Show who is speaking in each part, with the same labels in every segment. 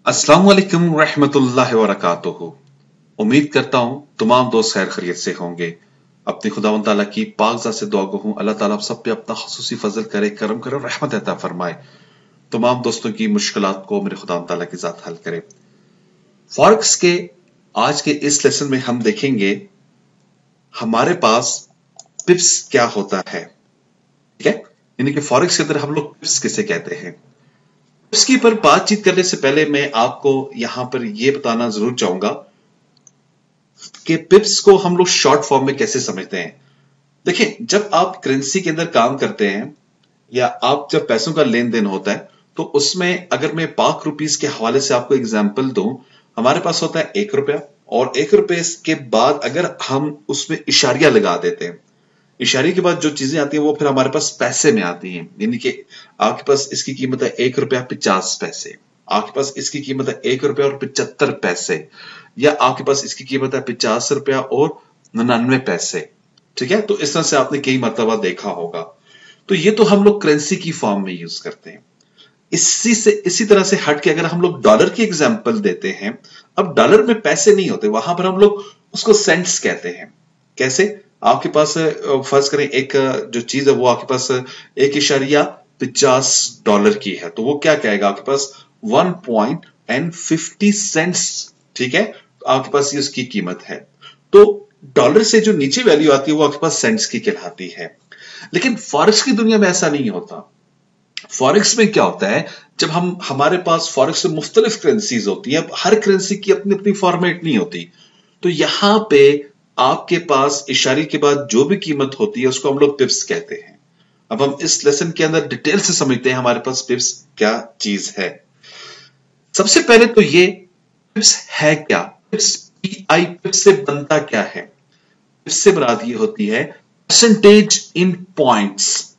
Speaker 1: अस्सलाम वालेकुम रहमतुल्लाहि व बरकातुहू। उम्मीद करता हूँ तमाम दोस्त खैर खैरियत से होंगे। अपनी खुदावंद ताला की पाकज़ात से दुआ गो हूँ अल्लाह ताला आप सब पे अपना ख़ुसूसी फजल करे, करम करे और रहमत अता फरमाए। तमाम दोस्तों की मुश्किलात को मेरे खुदावंद ताला की ज़ात हल करे। फॉरेक्स के आज के इस लेसन में हम देखेंगे हमारे पास पिप्स क्या होता है, ठीक है। यानी कि फॉरेक्स के अंदर हम लोग पिप्स किसे कहते हैं। इसके पर बातचीत करने से पहले मैं आपको यहां पर यह बताना जरूर चाहूंगा कि पिप्स को हम लोग शॉर्ट फॉर्म में कैसे समझते हैं। देखिए, जब आप करेंसी के अंदर काम करते हैं या आप जब पैसों का लेन देन होता है तो उसमें अगर मैं पाक रुपीस के हवाले से आपको एग्जांपल दूं, हमारे पास होता है 1 रुपया और 1 रुपये के बाद अगर हम उसमें इशारिया लगा देते हैं, इशारे के बाद जो चीजें आती हैं वो फिर हमारे पास पैसे में आती हैं। यानी कि आपके पास इसकी कीमत है 1 रुपया 50 पैसे, आपके पास इसकी कीमत है 1 रुपया और 75 पैसे, या आपके पास इसकी कीमत है 50 रुपया और 99 पैसे। ठीक है, तो इस तरह से आपने कई मरतबा देखा होगा। तो ये तो हम लोग करेंसी की फॉर्म में यूज करते हैं। इसी तरह से हट के अगर हम लोग डॉलर की एग्जांपल देते हैं, अब डॉलर में पैसे नहीं होते, वहां पर हम लोग उसको सेंट्स कहते हैं। कैसे? आपके पास फर्ज करें एक जो चीज है वो आपके पास 1.50 डॉलर की है, तो वो क्या कहेगा आपके पास 1.50 सेंट्स। ठीक है, तो आपके पास ये उसकी कीमत है। तो डॉलर से जो नीचे वैल्यू आती है वो आपके पास सेंट्स की कहलाती है। लेकिन फॉरेक्स की दुनिया में ऐसा नहीं होता। फॉरेक्स में क्या होता है, जब हमारे पास फॉरेक्स में मुख्तलिफ करेंसीज होती है, हर करेंसी की अपनी अपनी फॉर्मेट नहीं होती, तो यहां पे आपके पास इशारे के बाद जो भी कीमत होती है उसको हम लोग पिप्स कहते हैं। अब हम इस लेसन के अंदर डिटेल से समझते हैं हमारे पास पिप्स क्या चीज है। सबसे पहले तो ये पिप्स है क्या, पिप्स पीआई पिप्स से बनता क्या है। पिप्स से मुराद ये होती है परसेंटेज इन पॉइंट्स,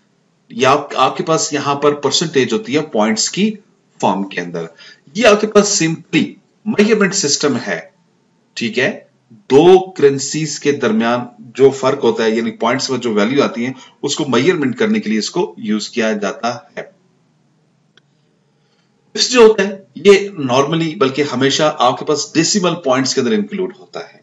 Speaker 1: या आपके पास यहां पर परसेंटेज होती है पॉइंट्स की फॉर्म के अंदर। ये आपके पास सिंपली मेजरमेंट सिस्टम है। ठीक है, दो करेंसीज के दरमियान जो फर्क होता है, यानी पॉइंट्स में जो वैल्यू आती है उसको मेजरमेंट करने के लिए इसको यूज किया जाता है। पिप्स जो होता है ये नॉर्मली बल्कि हमेशा आपके पास डेसिमल पॉइंट्स के अंदर इंक्लूड होता है।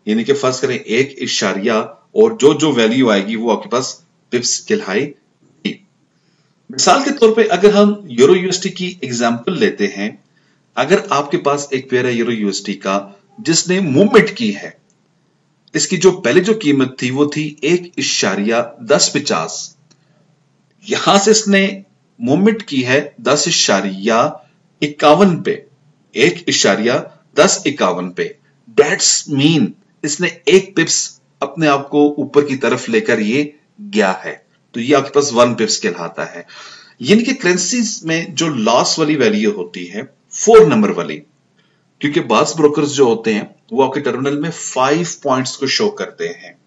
Speaker 1: यानी कि फर्ज करें 1 इशारिया और जो जो वैल्यू आएगी वो आपके पास पिप्स कहलाएगी। मिसाल के तौर पे अगर हम यूरो यूएसडी की एग्जांपल लेते हैं, अगर आपके पास एक पेयर है यूरो यूएसडी का जिसने मूवमेंट की है, इसकी जो पहले जो कीमत थी वो थी 1.1050, यहां से इसने मूवमेंट की है 10.51 पे, 1.1051 पे। दैट्स मीन इसने एक पिप्स अपने आप को ऊपर की तरफ लेकर ये गया है, तो ये आपके पास 1 पिप्स कहलाता है। यानी कि करेंसीज में जो लास्ट वाली वैल्यू होती है 4 नंबर वाली, क्योंकि बास ब्रोकर्स जो होते हैं वो आपके टर्मिनल में 5 पॉइंट्स को शो करते हैं।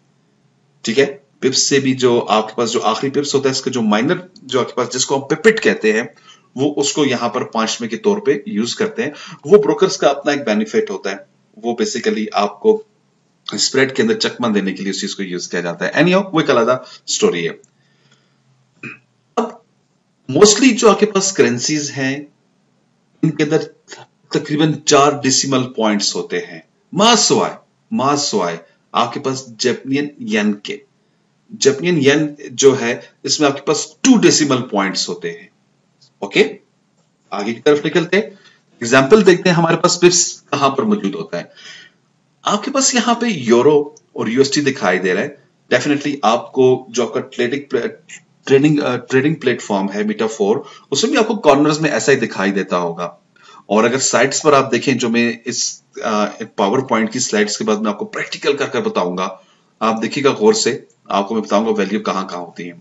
Speaker 1: ठीक है, पिप्स से भी जो आपके पास जो आखिरी पिप्स होता है, इसका जो माइनर जो आपके पास जिसको हम पिपिट कहते हैं, वो उसको यहां पर 5वें के तौर पे यूज करते हैं। वो ब्रोकर्स का अपना एक बेनिफिट होता है, वो बेसिकली आपको स्प्रेड के अंदर चकमा देने के लिए उस चीज को यूज किया जाता है। एनीहाउ वो एक अलग स्टोरी है। अब मोस्टली जो आपके पास करेंसीज हैं इनके अंदर तकरीबन 4 डेसिमल पॉइंट्स होते हैं, मासवाय आपके पास जापानियन येन के। जापानियन येन जो है इसमें आपके पास 2 डेसिमल पॉइंट्स होते हैं। ओके, आगे की तरफ निकलते हैं, एग्जांपल देखते हैं हमारे पास पिप्स कहां पर मौजूद होता है। आपके पास यहां पे यूरो और यूएसडी दिखाई दे रहा है। डेफिनेटली आपको जो आपका ट्रेडिंग प्लेटफॉर्म है मीटा4, उसमें भी आपको कॉर्नर्स में ऐसा ही दिखाई देता होगा। और अगर साइट्स पर आप देखें, जो मैं इस पावर पॉइंट की स्लाइड्स के बाद मैं आपको प्रैक्टिकल कर बताऊंगा, आप देखिएगा गौर से, आपको मैं बताऊंगा वैल्यू कहां कहां होती है।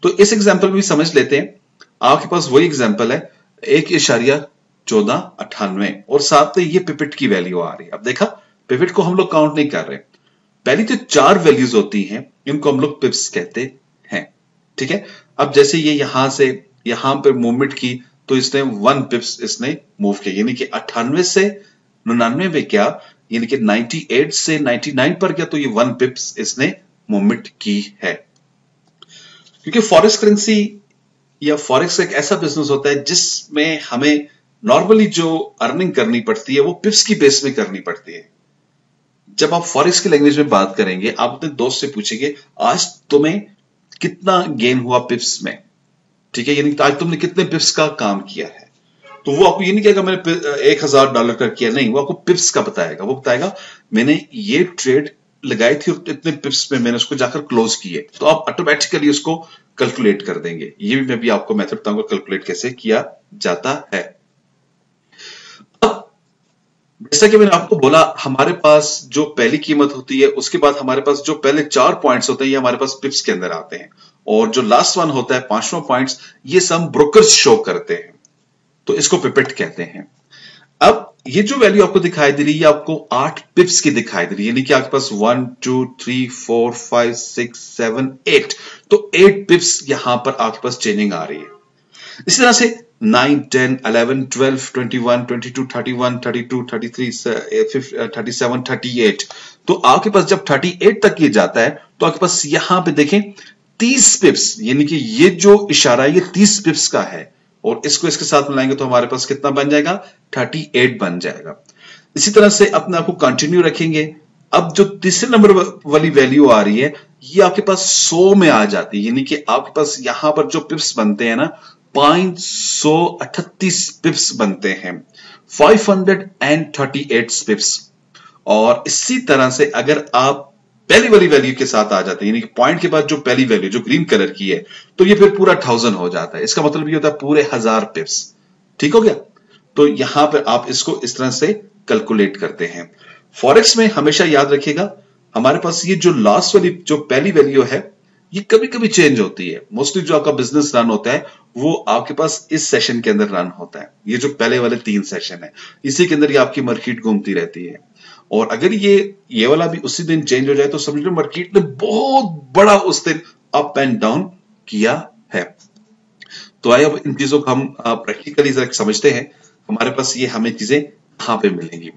Speaker 1: तो इस एग्जांपल में भी समझ लेते हैं। आपके पास वही एग्जांपल है 1.1498 और साथ में ये पिपिट की वैल्यू आ रही है। अब देखा, पिपिट को हम लोग काउंट नहीं कर रहे, पहली जो 4 वैल्यूज होती हैं इनको हम लोग पिप्स कहते हैं। ठीक है, अब जैसे ये यहां से यहां पर मूवमेंट की तो इसने 1 पिप्स इसने मूव किया, यानी कि 98 से 99 पे क्या, यानी कि 98 से 99 पर गया, तो ये 1 पिप्स इसने मूवमेंट की है। क्योंकि फॉरेक्स करेंसी या फॉरेक्स एक ऐसा बिजनेस होता है जिसमें हमें नॉर्मली जो अर्निंग करनी पड़ती है वो पिप्स की बेस में करनी पड़ती है। जब आप फॉरेक्स की लैंग्वेज में बात करेंगे, आप अपने दोस्त से पूछेंगे आज तुम्हें कितना गेन हुआ पिप्स में, ठीक है, यानी आज तुमने कितने पिप्स का काम किया है। तो वो आपको ये नहीं कहेगा मैंने $1000 का किया, नहीं, वो आपको पिप्स का बताएगा। वो बताएगा मैंने ये ट्रेड लगाई थी और इतने पिप्स में मैंने उसको जाकर क्लोज किए। तो आप ऑटोमेटिकली उसको कैलकुलेट कर देंगे। ये भी मैं भी आपको मेथड बताऊंगा कैलकुलेट कैसे किया जाता है। अब जैसा कि मैंने आपको बोला, हमारे पास जो पहली कीमत होती है, उसके बाद हमारे पास जो पहले 4 पॉइंट्स होते हैं ये हमारे पास पिप्स के अंदर आते हैं, और जो लास्ट वन होता है 5वां पॉइंट्स, ये सब ब्रोकर्स शो करते हैं, तो इसको पिपेट कहते हैं। अब ये जो वैल्यू आपको दिखाई दे रही है, आपको 8 पिप्स की दिखाई दे रही है, यानी कि आपके पास 1 2 3 4 5 6 7 8, तो 8 पिप्स यहां पर आपके पास चेंजिंग आ रही है। इसी तरह से 9 10 11 12 21 22 31 32 33 37 38, तो आपके पास जब 38 तक ये जाता है तो आपके पास यहां पे देखें 30 पिप्स, यानी कि ये जो इशारा है ये 30 पिप्स का है, और इसको इसके साथ मिलाएंगे तो हमारे पास कितना बन जाएगा, 38 बन जाएगा। इसी तरह से अपने आप को कंटिन्यू रखेंगे। अब जो तीसरे नंबर वाली वैल्यू आ रही है ये आपके पास 100 में आ जाती है, यानी कि आपके पास यहां पर जो पिप्स बनते हैं ना 538 पिप्स बनते हैं, 538 पिप्स। और इसी तरह से अगर आप पहली वाली वैल्यू के साथ आ जाते हैं, यानी कि पॉइंट के बाद जो पहली वैल्यू जो ग्रीन कलर की है, तो ये फिर पूरा 1000 हो जाता है। इसका मतलब ये होता है पूरे 1000 पिप्स। ठीक हो गया। तो यहां पर आप इसको इस तरह से कैलकुलेट करते हैं। फॉरेक्स में हमेशा याद रखिएगा, हमारे पास ये जो लास्ट वाली जो पहली वैल्यू है ये कभी कभी चेंज होती है। मोस्टली जो आपका बिजनेस रन होता है वो आपके पास इस सेशन के अंदर रन होता है। ये जो पहले वाले 3 सेशन है, इसी के अंदर ये आपकी मार्केट घूमती रहती है। और अगर ये वाला भी उसी दिन चेंज हो जाए तो समझ लो मार्केट ने बहुत बड़ा उस दिन अप एंड डाउन किया है। तो आइए अब इन चीजों को हम प्रैक्टिकली समझते हैं। हमारे पास ये हमें चीजें कहां पे मिलेंगी।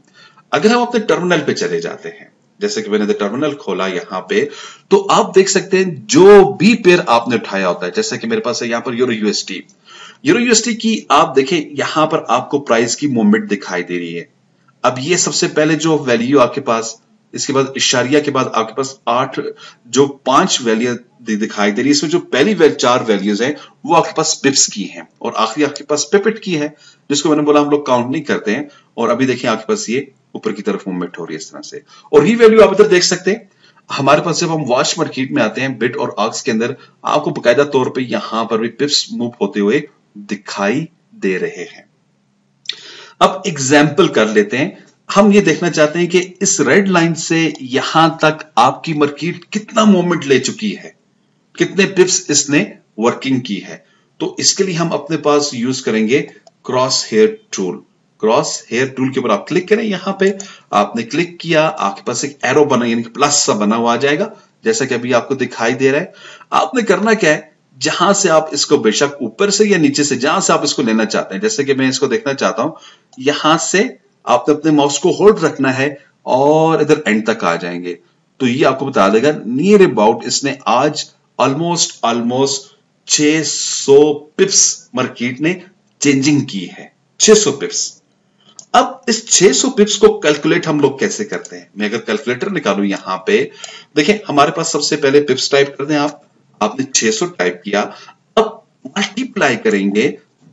Speaker 1: अगर हम अपने टर्मिनल पे चले जाते हैं, जैसे कि मैंने टर्मिनल खोला यहां पे, तो आप देख सकते हैं जो भी पेयर आपने उठाया होता है, जैसे कि मेरे पास है यहां पर यूरो यूएसटी की आप देखें यहां पर आपको प्राइस की मूवमेंट दिखाई दे रही है। अब ये सबसे पहले जो वैल्यू आपके पास, इसके बाद इशारिया के बाद आपके पास 5 वैल्यू दिखाई दे रही है। इसमें जो पहली 4 वैल्यूज हैं वो आपके पास पिप्स की हैं, और आखिरी आपके पास पिपेट की है, जिसको मैंने बोला हम लोग काउंट नहीं करते हैं। और अभी देखिए आपके पास ये ऊपर की तरफ मूवमेंट हो रही है इस तरह से। और ये वैल्यू आप इधर देख सकते हैं, हमारे पास जब हम वॉच मार्केट में आते हैं बिट और ऑक्स के अंदर, आपको बकायदा तौर पे यहां पर भी पिप्स मूव होते हुए दिखाई दे रहे हैं। अब एग्जाम्पल कर लेते हैं। हम ये देखना चाहते हैं कि इस रेड लाइन से यहां तक आपकी मार्केट कितना मूवमेंट ले चुकी है, कितने पिप्स इसने वर्किंग की है। तो इसके लिए हम अपने पास यूज करेंगे crosshair tool. Crosshair tool के ऊपर आप क्लिक करें, यहां पे आपने क्लिक किया, आपके पास एक एरो बना यानी कि प्लस सा बना हुआ आ जाएगा, जैसा कि अभी आपको दिखाई दे रहा है। आपने करना क्या है, जहां से आप इसको बेशक ऊपर से या नीचे से जहां से आप इसको लेना चाहते हैं, जैसे कि मैं इसको देखना चाहता हूं, यहां से आपने अपने माउस को होल्ड रखना है और इधर एंड तक आ जाएंगे। तो ये आपको बता देगा नियर अबाउट इसने आज ऑलमोस्ट 600 पिप्स मार्केट ने चेंजिंग की है, 600 पिप्स। अब इस 600 पिप्स को कैलकुलेट हम लोग कैसे करते हैं। मैं अगर कैलकुलेटर निकालूं यहां पे, देखें हमारे पास सबसे पहले पिप्स टाइप कर दें आपने 600 टाइप किया। अब मल्टीप्लाई करेंगे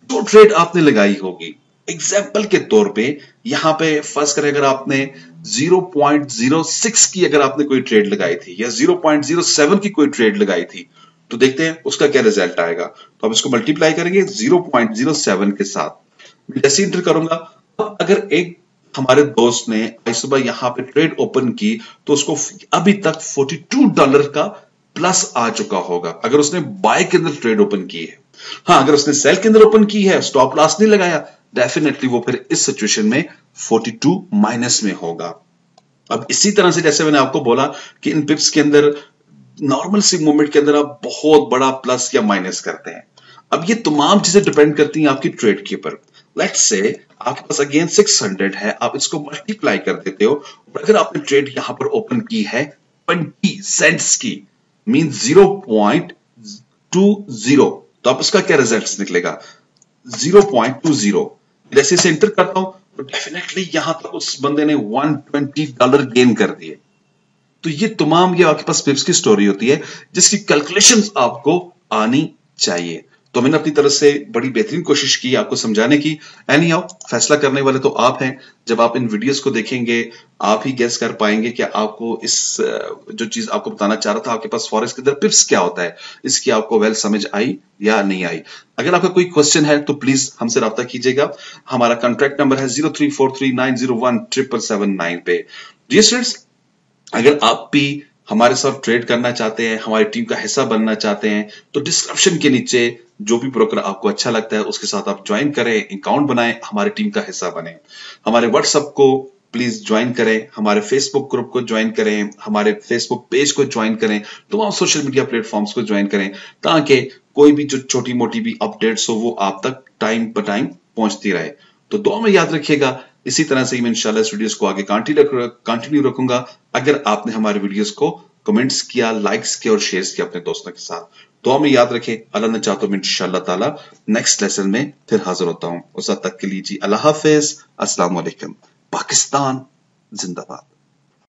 Speaker 1: जो ट्रेड आपने लगाई होगी। एग्जाम्पल के तौर पे यहां पे फर्स्ट करें, अगर आपने 0.06 की अगर आपने कोई ट्रेड लगाई थी या 0.07 की कोई ट्रेड लगाई थी, तो देखते हैं उसका क्या रिजल्ट आएगा। तो अब इसको मल्टीप्लाई करेंगे 0.07 के साथ। मैं जैसे इंटर करूंगा, अब अगर एक हमारे दोस्त ने आज सुबह यहां पे ट्रेड ओपन की तो उसको अभी तक $42 का प्लस आ चुका होगा, अगर उसने बाय के अंदर ट्रेड ओपन की है। हाँ, अगर उसने सेल के अंदर ओपन की है, स्टॉप लॉस नहीं लगाया, डेफिनेटली वो फिर इस सिचुएशन में 42 माइनस में होगा। अब इसी तरह से जैसे मैंने आपको बोला कि इन पिप्स के अंदर नॉर्मल सी मूवमेंट के अंदर आप बहुत बड़ा प्लस या माइनस करते हैं। अब ये तमाम चीजें डिपेंड करती हैं आपकी ट्रेड के ऊपर। लेट्स से आपके पास अगेन 600 है, आप इसको मल्टीप्लाई कर देते हो, और अगर आपने ट्रेड यहां पर ओपन की है 20 सेंट्स की, मीन 0.20, तो आप इसका क्या रिजल्ट निकलेगा 0.20। जैसे इसे एंटर करता हूं तो डेफिनेटली यहां तक उस बंदे ने $120 गेन कर दिए। तो ये तमाम ये आपके पास पिप्स की स्टोरी होती है जिसकी कैलकुलेशंस आपको आनी चाहिए। तो मैंने अपनी तरफ से बड़ी बेहतरीन कोशिश की आपको समझाने की। एनी हाउ फैसला करने वाले तो आप हैं। जब आप इन वीडियोस को देखेंगे आप ही गेस कर पाएंगे कि आपको इस जो चीज आपको बताना चाह रहा था आपके पास फॉरेक्स के अंदर पिप्स क्या होता है, इसकी आपको वेल समझ आई या नहीं आई। अगर आपका कोई क्वेश्चन है तो प्लीज हमसे राब्ता कीजिएगा। हमारा कॉन्टैक्ट नंबर है 0343901779 पे। डियर स्टूडेंट्स, अगर आप भी हमारे साथ ट्रेड करना चाहते हैं, हमारी टीम का हिस्सा बनना चाहते हैं, तो डिस्क्रिप्शन के नीचे जो भी ब्रोकर आपको अच्छा लगता है उसके साथ आप ज्वाइन करें, अकाउंट बनाएं, हमारी टीम का हिस्सा बने। हमारे व्हाट्सएप को प्लीज ज्वाइन करें, हमारे फेसबुक ग्रुप को ज्वाइन करें, हमारे फेसबुक पेज को ज्वाइन करें, तमाम सोशल मीडिया प्लेटफॉर्म्स को ज्वाइन करें ताकि कोई भी जो छोटी मोटी भी अपडेट्स हो वो आप तक टाइम ब टाइम पहुंचती रहे। तो दुआ में याद रखिएगा। इसी तरह से ही मैं इंशाल्लाह इस वीडियोस को आगे कंटिन्यू रखूंगा। अगर आपने हमारे वीडियोस को कमेंट्स किया, लाइक्स किया और शेयर किया अपने दोस्तों के साथ। दुआ में याद रखें। अल्लाह ने चाहा तो मैं इंशाल्लाह ताला नेक्स्ट लेसन में फिर हाजिर होता हूं। उस वक्त तक के लिए जी अल्लाह हाफिज, अस्सलाम वालेकुम। पाकिस्तान जिंदाबाद।